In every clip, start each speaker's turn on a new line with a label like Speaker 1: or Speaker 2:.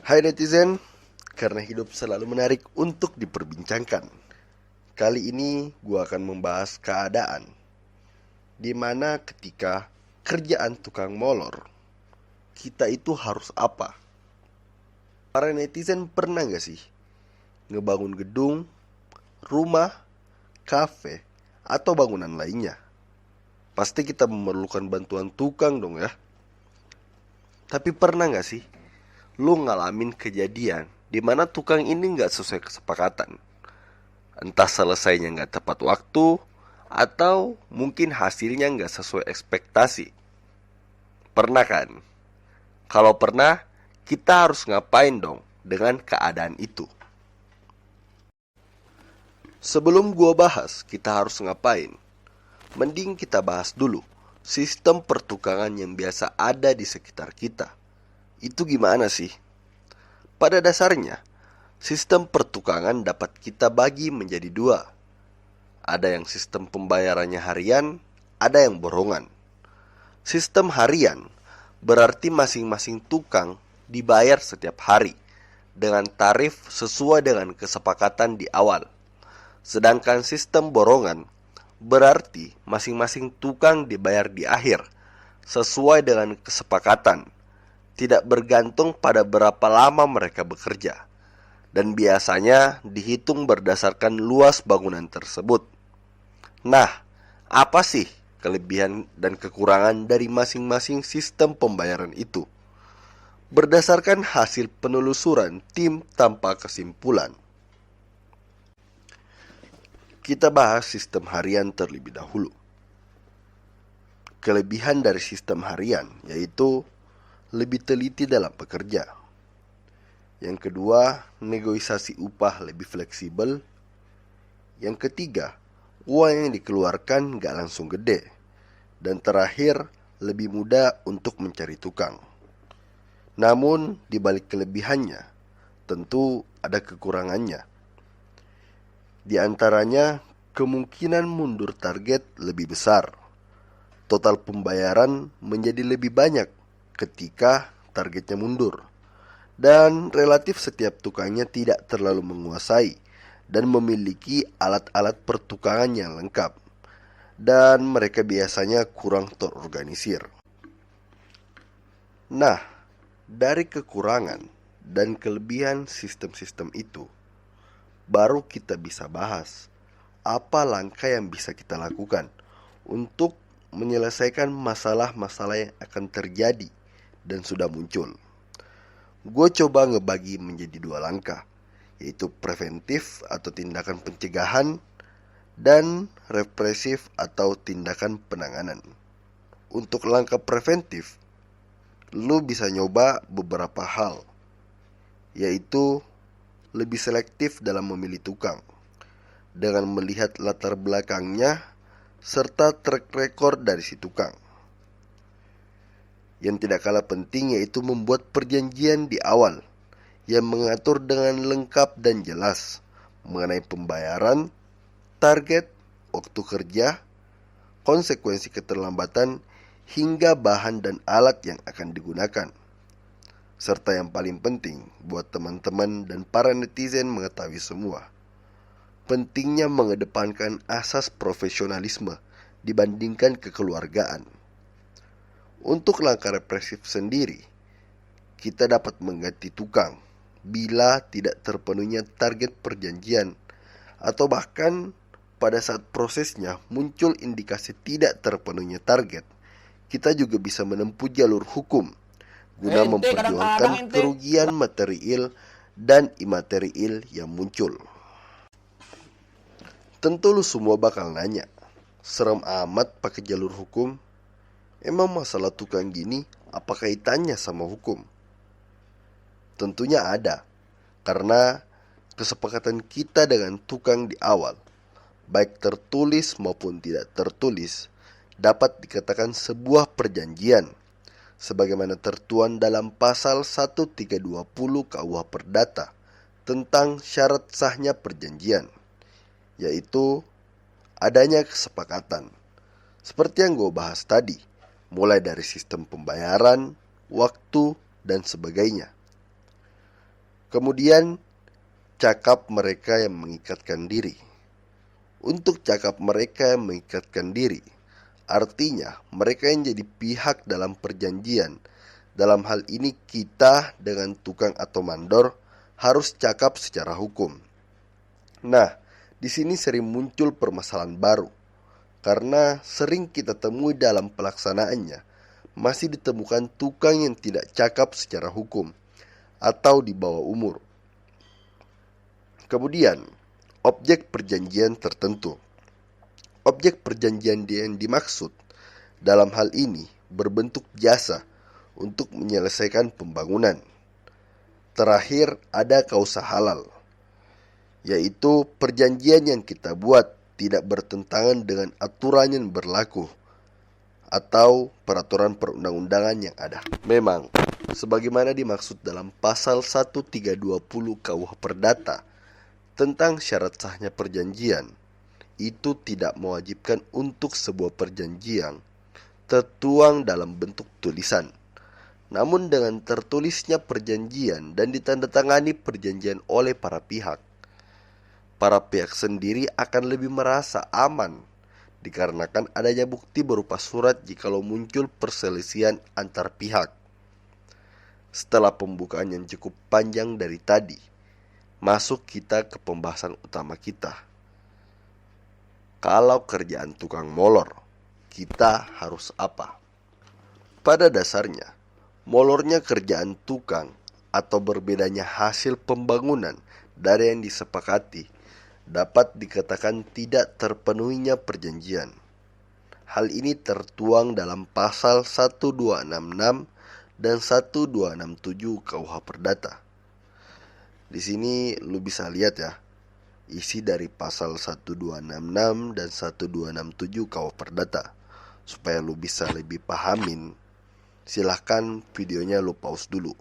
Speaker 1: Hai netizen, karena hidup selalu menarik untuk diperbincangkan. Kali ini gue akan membahas keadaan di mana ketika kerjaan tukang molor, kita itu harus apa? Para netizen pernah gak sih ngebangun gedung, rumah, kafe, atau bangunan lainnya? Pasti kita memerlukan bantuan tukang dong ya. Tapi pernah gak sih lu ngalamin kejadian di mana tukang ini nggak sesuai kesepakatan? Entah selesainya nggak tepat waktu, atau mungkin hasilnya nggak sesuai ekspektasi. Pernah kan? Kalau pernah, kita harus ngapain dong dengan keadaan itu? Sebelum gua bahas kita harus ngapain, mending kita bahas dulu sistem pertukangan yang biasa ada di sekitar kita. Itu gimana sih? Pada dasarnya, sistem pertukangan dapat kita bagi menjadi dua. Ada yang sistem pembayarannya harian, ada yang borongan. Sistem harian berarti masing-masing tukang dibayar setiap hari dengan tarif sesuai dengan kesepakatan di awal. Sedangkan sistem borongan berarti masing-masing tukang dibayar di akhir sesuai dengan kesepakatan, tidak bergantung pada berapa lama mereka bekerja, dan biasanya dihitung berdasarkan luas bangunan tersebut. Nah, apa sih kelebihan dan kekurangan dari masing-masing sistem pembayaran itu? Berdasarkan hasil penelusuran tim tanpa kesimpulan, kita bahas sistem harian terlebih dahulu. Kelebihan dari sistem harian yaitu lebih teliti dalam bekerja. Yang kedua, negosiasi upah lebih fleksibel. Yang ketiga, uang yang dikeluarkan gak langsung gede. Dan terakhir, lebih mudah untuk mencari tukang. Namun, di balik kelebihannya, tentu ada kekurangannya. Di antaranya, kemungkinan mundur target lebih besar. Total pembayaran menjadi lebih banyak ketika targetnya mundur. Dan relatif setiap tukangnya tidak terlalu menguasai dan memiliki alat-alat pertukangan yang lengkap. Dan mereka biasanya kurang terorganisir. Nah, dari kekurangan dan kelebihan sistem-sistem itu, baru kita bisa bahas apa langkah yang bisa kita lakukan untuk menyelesaikan masalah-masalah yang akan terjadi dan sudah muncul. Gue coba ngebagi menjadi dua langkah, yaitu preventif atau tindakan pencegahan dan represif atau tindakan penanganan. Untuk langkah preventif, lu bisa nyoba beberapa hal, yaitu lebih selektif dalam memilih tukang dengan melihat latar belakangnya serta track record dari si tukang. Yang tidak kalah penting yaitu membuat perjanjian di awal yang mengatur dengan lengkap dan jelas mengenai pembayaran, target, waktu kerja, konsekuensi keterlambatan, hingga bahan dan alat yang akan digunakan. Serta yang paling penting buat teman-teman dan para netizen mengetahui semua, pentingnya mengedepankan asas profesionalisme dibandingkan kekeluargaan. Untuk langkah represif sendiri, kita dapat mengganti tukang bila tidak terpenuhnya target perjanjian, atau bahkan pada saat prosesnya muncul indikasi tidak terpenuhnya target. Kita juga bisa menempuh jalur hukum guna memperjuangkan kerugian material dan imaterial yang muncul. Tentu lu semua bakal nanya, serem amat pakai jalur hukum? Emang masalah tukang gini apa kaitannya sama hukum? Tentunya ada, karena kesepakatan kita dengan tukang di awal, baik tertulis maupun tidak tertulis, dapat dikatakan sebuah perjanjian, sebagaimana tertuang dalam pasal 1320 KUH Perdata tentang syarat sahnya perjanjian, yaitu adanya kesepakatan. Seperti yang gue bahas tadi, mulai dari sistem pembayaran, waktu, dan sebagainya. Kemudian, cakap mereka yang mengikatkan diri. Untuk cakap mereka yang mengikatkan diri, artinya mereka yang jadi pihak dalam perjanjian. Dalam hal ini kita dengan tukang atau mandor harus cakap secara hukum. Nah, di sini sering muncul permasalahan baru, karena sering kita temui dalam pelaksanaannya, masih ditemukan tukang yang tidak cakap secara hukum, atau di bawah umur. Kemudian, objek perjanjian tertentu. Objek perjanjian yang dimaksud dalam hal ini berbentuk jasa untuk menyelesaikan pembangunan. Terakhir, ada kausa halal, yaitu perjanjian yang kita buat tidak bertentangan dengan aturan yang berlaku atau peraturan perundang-undangan yang ada. Memang, sebagaimana dimaksud dalam pasal 1320 KUH Perdata tentang syarat sahnya perjanjian, itu tidak mewajibkan untuk sebuah perjanjian tertuang dalam bentuk tulisan. Namun dengan tertulisnya perjanjian dan ditandatangani perjanjian oleh para pihak sendiri akan lebih merasa aman dikarenakan adanya bukti berupa surat jikalau muncul perselisihan antar pihak. Setelah pembukaan yang cukup panjang dari tadi, masuk kita ke pembahasan utama kita. Kalau kerjaan tukang molor, kita harus apa? Pada dasarnya, molornya kerjaan tukang atau berbedanya hasil pembangunan dari yang disepakati dapat dikatakan tidak terpenuhinya perjanjian. Hal ini tertuang dalam pasal 1266 dan 1267 KUH Perdata. Di sini lu bisa lihat ya, isi dari pasal 1266 dan 1267 KUH Perdata. Supaya lu bisa lebih pahamin, silahkan videonya lu pause dulu.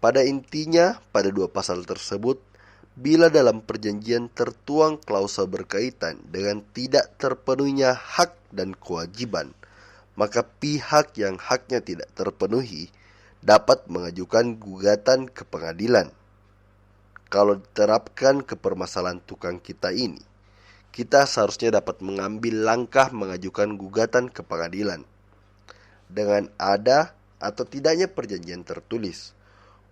Speaker 1: Pada intinya, pada dua pasal tersebut, bila dalam perjanjian tertuang klausul berkaitan dengan tidak terpenuhinya hak dan kewajiban, maka pihak yang haknya tidak terpenuhi dapat mengajukan gugatan ke pengadilan. Kalau diterapkan ke permasalahan tukang kita ini, kita seharusnya dapat mengambil langkah mengajukan gugatan ke pengadilan dengan ada atau tidaknya perjanjian tertulis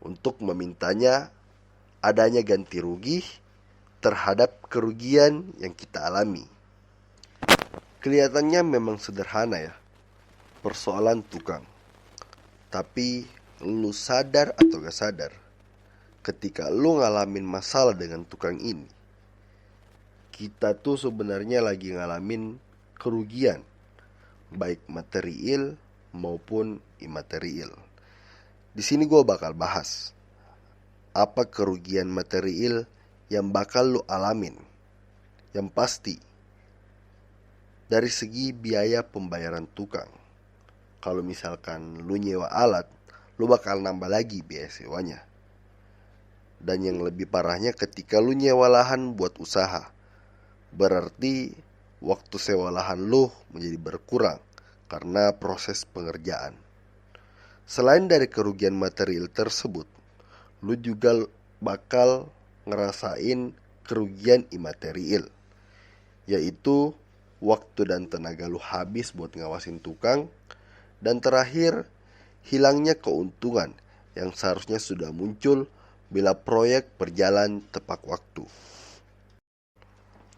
Speaker 1: untuk memintanya adanya ganti rugi terhadap kerugian yang kita alami. Kelihatannya memang sederhana ya, persoalan tukang. Tapi lu sadar atau gak sadar, ketika lu ngalamin masalah dengan tukang ini, kita tuh sebenarnya lagi ngalamin kerugian, baik material maupun imaterial. Di sini gue bakal bahas apa kerugian material yang bakal lu alamin. Yang pasti, dari segi biaya pembayaran tukang. Kalau misalkan lu nyewa alat, lu bakal nambah lagi biaya sewanya. Dan yang lebih parahnya ketika lu nyewa lahan buat usaha, berarti waktu sewa lahan lu menjadi berkurang karena proses pengerjaan. Selain dari kerugian material tersebut, lu juga bakal ngerasain kerugian imaterial, yaitu waktu dan tenaga lu habis buat ngawasin tukang. Dan terakhir, hilangnya keuntungan yang seharusnya sudah muncul bila proyek berjalan tepat waktu.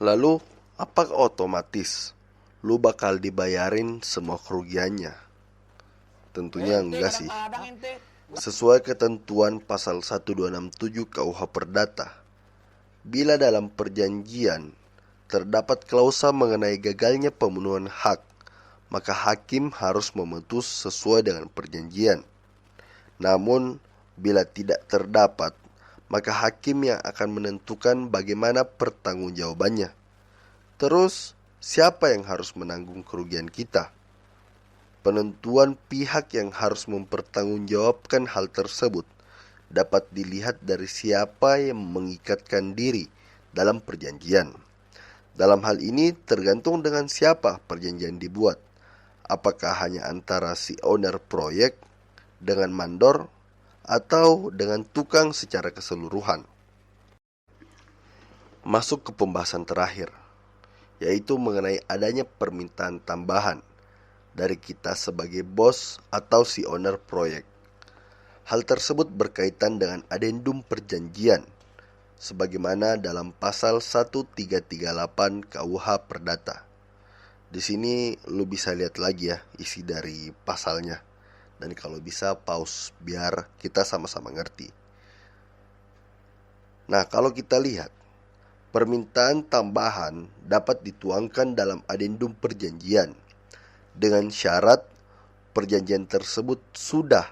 Speaker 1: Lalu, apakah otomatis lu bakal dibayarin semua kerugiannya? Tentunya enggak sih. Sesuai ketentuan pasal 1267 KUH Perdata, bila dalam perjanjian terdapat klausa mengenai gagalnya pemenuhan hak, maka hakim harus memutus sesuai dengan perjanjian. Namun, bila tidak terdapat, maka hakim yang akan menentukan bagaimana pertanggungjawabannya. Terus, siapa yang harus menanggung kerugian kita? Penentuan pihak yang harus mempertanggungjawabkan hal tersebut dapat dilihat dari siapa yang mengikatkan diri dalam perjanjian. Dalam hal ini tergantung dengan siapa perjanjian dibuat. Apakah hanya antara si owner proyek dengan mandor, atau dengan tukang secara keseluruhan. Masuk ke pembahasan terakhir, yaitu mengenai adanya permintaan tambahan dari kita sebagai bos atau si owner proyek. Hal tersebut berkaitan dengan adendum perjanjian sebagaimana dalam pasal 1338 KUH Perdata. Di sini lu bisa lihat lagi ya isi dari pasalnya. Dan kalau bisa pause biar kita sama-sama ngerti. Nah, kalau kita lihat, permintaan tambahan dapat dituangkan dalam adendum perjanjian dengan syarat perjanjian tersebut sudah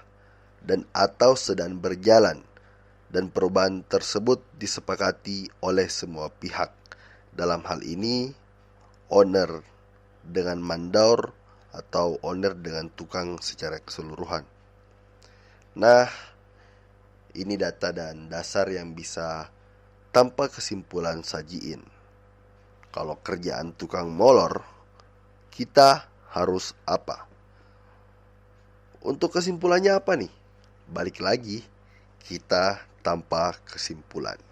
Speaker 1: dan atau sedang berjalan dan perubahan tersebut disepakati oleh semua pihak. Dalam hal ini, owner dengan mandor atau owner dengan tukang secara keseluruhan. Nah, ini data dan dasar yang bisa tanpa kesimpulan sajiin. Kalau kerjaan tukang molor, kita harus apa? Untuk kesimpulannya apa nih? Balik lagi, kita tanpa kesimpulan.